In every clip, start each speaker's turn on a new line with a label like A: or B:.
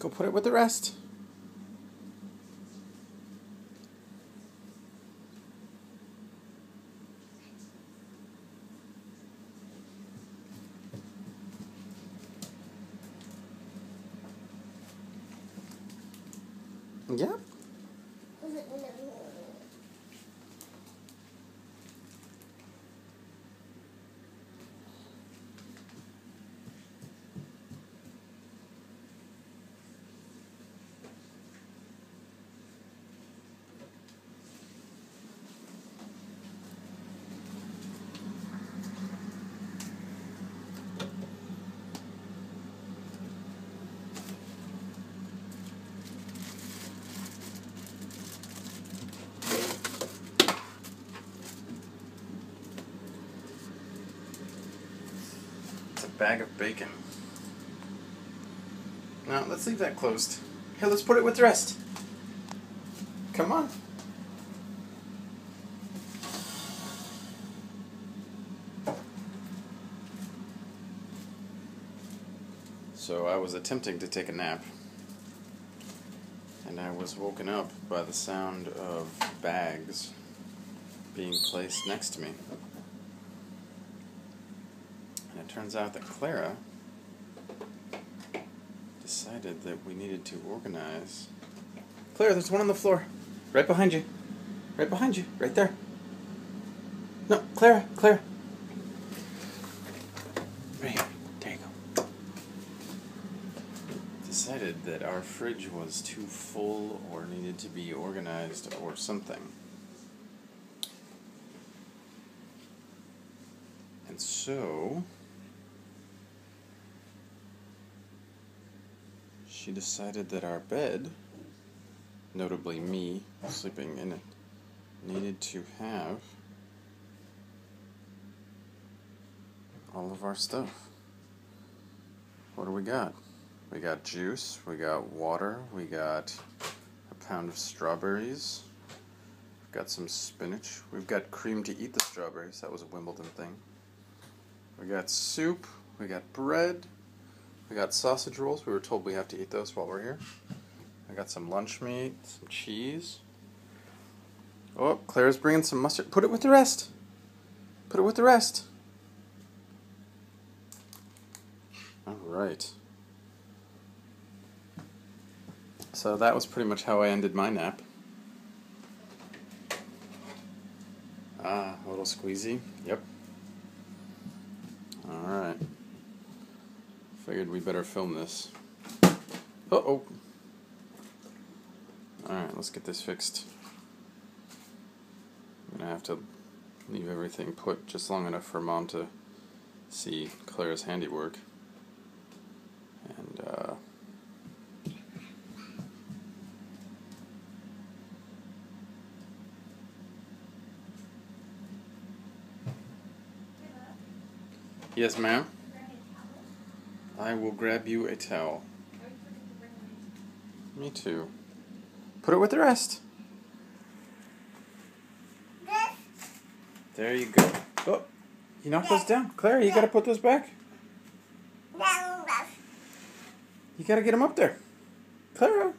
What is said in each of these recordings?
A: go put it with the rest. Yep. Bag of bacon. Now, let's leave that closed. Here, let's put it with the rest. Come on. So I was attempting to take a nap, and I was woken up by the sound of bags being placed next to me. It turns out that Clara decided that we needed to organize. Clara, there's one on the floor. Right behind you. Right behind you. Right there. No, Clara. Right here. There you go. Decided that our fridge was too full or needed to be organized or something. And so she decided that our bed, notably me sleeping in it, needed to have all of our stuff. What do we got? We got juice, we got water, we got a pound of strawberries, we've got some spinach, we've got cream to eat the strawberries, that was a Wimbledon thing. We got soup, we got bread, we got sausage rolls. We were told we have to eat those while we're here. I got some lunch meat, some cheese. Oh, Claire's bringing some mustard. Put it with the rest. Put it with the rest. All right. So that was pretty much how I ended my nap. Ah, a little squeezy. Yep. All right. Figured we better film this. Uh-oh. Alright, let's get this fixed. I'm gonna have to leave everything put just long enough for Mom to see Clara's handiwork. And, Yes, ma'am? I will grab you a towel. Me too. Put it with the rest. There you go. Oh, you knocked those down. Clara, you gotta put those back. You gotta get them up there. Clara.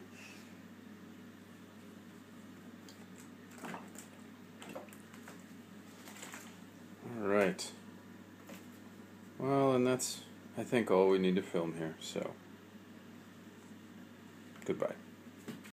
A: Alright. Well, and that's, I think, all we need to film here, so goodbye.